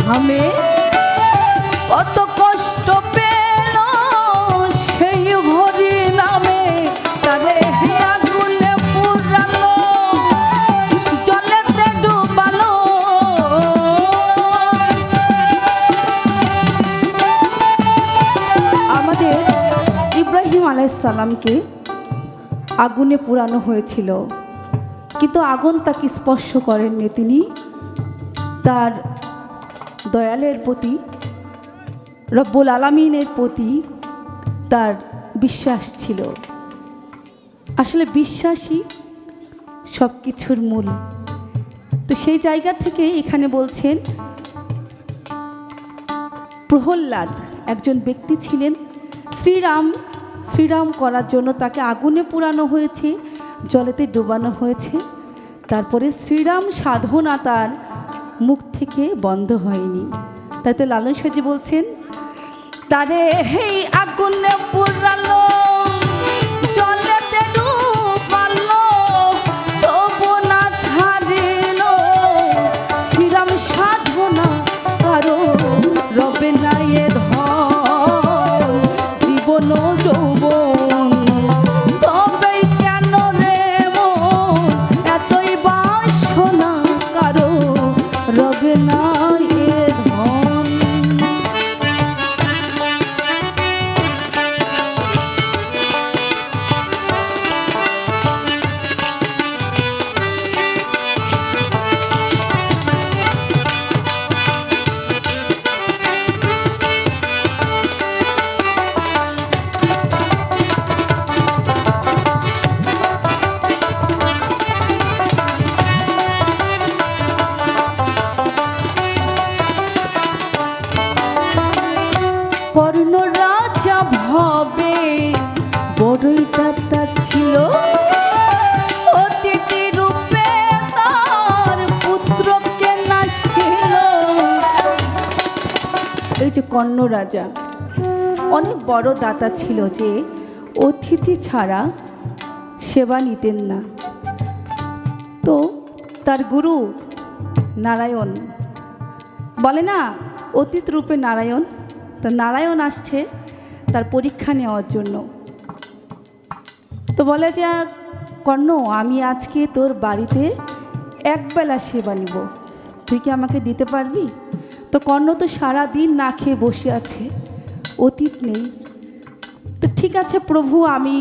ঘামে কত কষ্ট পেল সেই হরি নামে, তারে আগুনে পুরালো জলেতে ডুবালো। আমাদের ইব্রাহিম আলাইহিস সালামকে আগুনে পোড়ানো হয়েছিল, কিন্তু আগুন তাকে স্পর্শ করেননি। তিনি তার দয়ালের প্রতি, রব্বুল আলামিনের প্রতি তার বিশ্বাস ছিল। আসলে বিশ্বাসই সব কিছুর মূল। তো সেই জায়গা থেকে এখানে বলছেন প্রহ্লাদ একজন ব্যক্তি ছিলেন, শ্রীরাম করার জন্য তাকে আগুনে পোড়ানো হয়েছে, জলেতে ডোবানো হয়েছে, তারপরে শ্রীরাম সাধনা তার মুখ থেকে বন্ধ হয়নি। তাই তো লালন সাজি বলছেন তারে হেই আগুনে পোড়ালো জলেতে ডুবালো তবু না ছাড়িল শ্রীরাম সাধনা কারো রবে না এ ধন জীবন যৌবন। তবে কেন রে মন এতই বাসনা কারো রবে না এ ধন। কর্ণ রাজা ভবে বড়ই দাতা ছিল, অতিথি রূপে তার পুত্রকে নাশিল। এই যে কর্ণ রাজা অনেক বড় দাতা ছিল, যে অতিথি ছাড়া সেবা নিতেন না। তো তার গুরু নারায়ণ বলে না অতীত রূপে নারায়ণ, তা নারায়ণ আসছে তার পরীক্ষা নেওয়ার জন্য। তো বলে যে কর্ণ আমি আজকে তোর বাড়িতে একবেলা সেবা নিব, তুই কি আমাকে দিতে পারবি? তো কর্ণ তো সারা দিন না খেয়ে বসে আছে, অতীত নেই। তো ঠিক আছে প্রভু আমি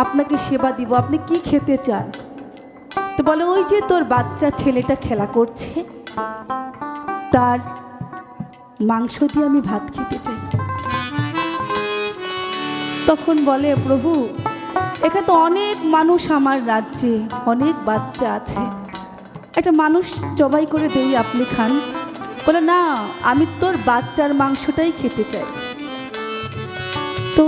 আপনাকে সেবা দিব, আপনি কি খেতে চান? তো বলে ওই যে তোর বাচ্চা ছেলেটা খেলা করছে, তার মাংস দিয়ে আমি ভাত খেতে চাই। তখন বলে প্রভু এখানে তো অনেক মানুষ, আমার রাজ্যে অনেক বাচ্চা আছে, একটা মানুষ জবাই করে দেই আপনি খান। বলে না আমি তোর বাচ্চার মাংসটাই খেতে চাই। তো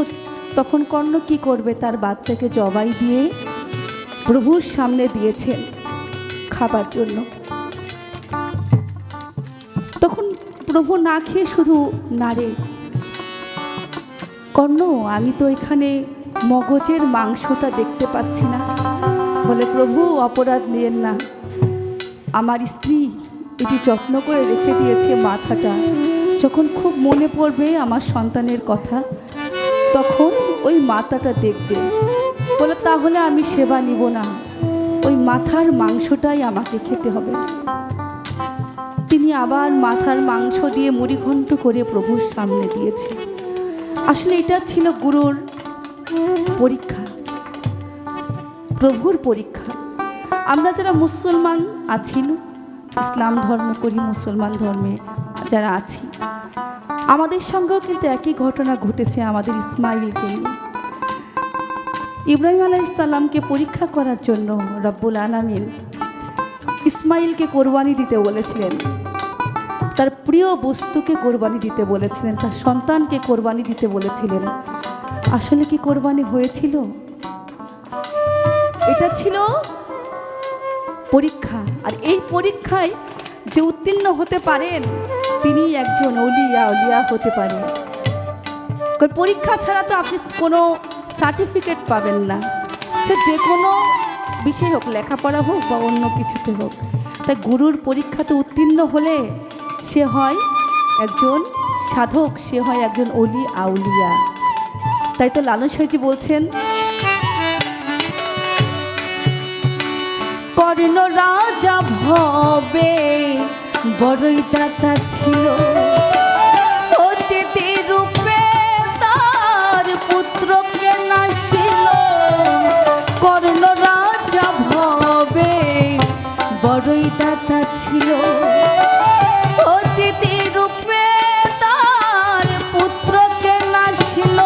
তখন কর্ণ কি করবে, তার বাচ্চাকে জবাই দিয়ে প্রভুর সামনে দিয়েছেন খাবার জন্য। তখন প্রভু না খেয়ে শুধু নাড়ে, কর্ণ আমি তো এখানে মগজের মাংসটা দেখতে পাচ্ছি না। বলে প্রভু অপরাধ নিয়েন না, আমার স্ত্রী এটি যত্ন করে রেখে দিয়েছে মাথাটা, যখন খুব মনে পড়বে আমার সন্তানের কথা তখন ওই মাথাটা দেখবে। বলে তাহলে আমি সেবা নিব না, ওই মাথার মাংসটাই আমাকে খেতে হবে। তিনি আবার মাথার মাংস দিয়ে মুড়িঘণ্ট করে প্রভুর সামনে দিয়েছে। আসলে এটা ছিল গুরুর পরীক্ষা, প্রভুর পরীক্ষা। আমরা যারা মুসলমান আছি, ইসলাম ধর্ম করি, মুসলমান ধর্মে যারা আছি, আমাদের সঙ্গেও কিন্তু একই ঘটনা ঘটেছে আমাদের ইসমাইলকে নিয়ে। ইব্রাহিম আলাইহিস সালামকে পরীক্ষা করার জন্য রব্বুল আলামিন ইসমাইলকে কোরবানি দিতে বলেছিলেন, তার প্রিয় বস্তুকে কোরবানি দিতে বলেছিলেন, তার সন্তানকে কোরবানি দিতে বলেছিলেন। আসলে কি কোরবানি হয়েছিল? এটা ছিল পরীক্ষা। আর এই পরীক্ষায় যে উত্তীর্ণ হতে পারেন তিনি একজন অলিয়া হতে পারেন। পরীক্ষা ছাড়া তো আপনি কোনো সার্টিফিকেট পাবেন না, সে যে কোনো বিষয় হোক, লেখাপড়া হোক বা অন্য কিছুতে হোক। তাই গুরুর পরীক্ষাতে উত্তীর্ণ হলে সে হয় একজন সাধক, সে হয় একজন অলি আউলিয়া। তাই তো লালন সাহেবজি বলছেন, কর্ণ রাজা ভবে বড়ই দাতা ছিল, অতিথি রূপে তার পুত্রকে নাসিল। কর্ণ রাজা ভবে বড়ই দাতা ছিল, অতিথি রূপে তার পুত্রকে নাসিল।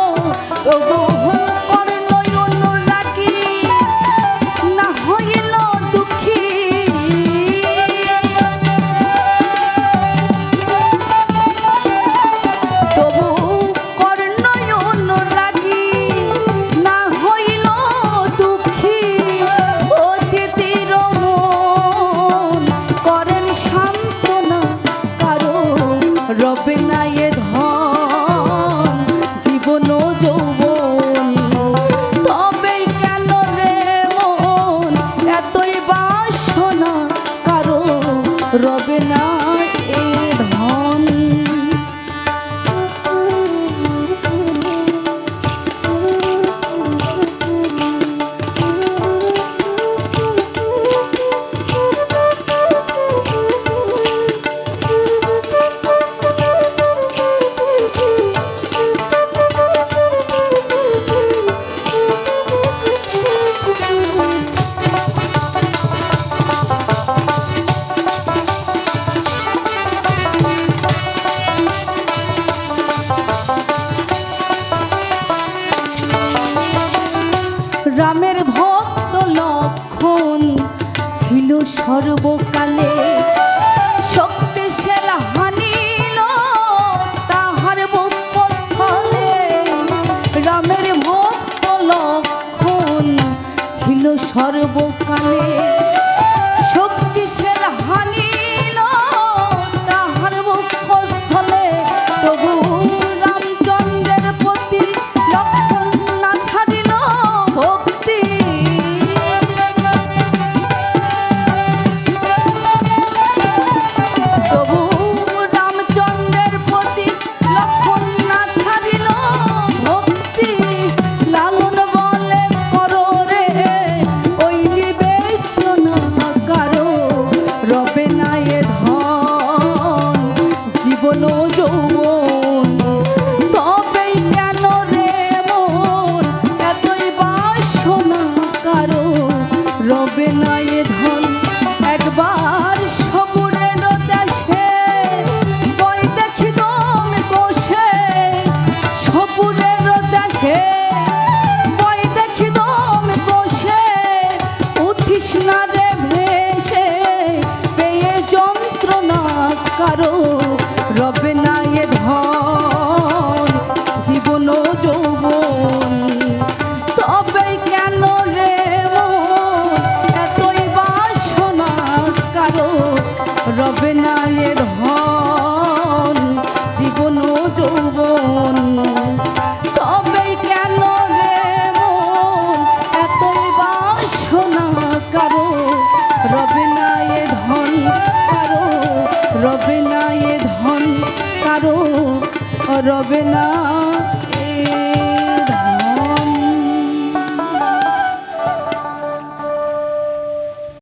তবু কর্ণ অনুরাগী না হইল দুঃখী, তবু কর্ণ অনুরাগী না হইল দুঃখী। অতিথির মন করেন সান্ত্বনা, কারো রবে না এ ধন জীবন ও যৌবন। তবেই কেন রে মন এতই বাসনা, কারো রবে না এ ধন। রামের ভক্ত লক্ষণ ছিল সর্বকালে, শক্তিশাল হানিল তাহার বক্ষস্থলে। রামের ভক্ত লক্ষণ ছিল সর্বকালে, শক্তিশাল হানিল তাহার বক্ষস্থলে। তবু রামচন্দ্রের প্রতি লক্ষণ না ছাড়িল ভক্তি। তবু রামচন্দ্রের প্রতি লক্ষণ না ছাড়িল ভক্তি। লালন বলে করো রে ওই বিবেচনা, কারো রবে না এ ধন জীবন ও যৌবন। তবেই কেন রে মন এতই বাসনা, কারো রবে না এ ধন। একবার সবুরের দেশে বই দেখি তুমি কোষে, সবুরের দেশে বই দেখি তুমি কোষে। উঠিস না রে ভেসে পেয়ে যন্ত্রণা, কারো রবে না এ ধন জীবন ও যৌবন। তবেই কেন রে মন এতই বাসনা, কারো রবে না এ ধন জীবন ও যৌবন। তবেই কেন রে মন এতই বাসনা, কারো রবে না এ ধন, কারো রবে না এ ধন, কারো রবে না।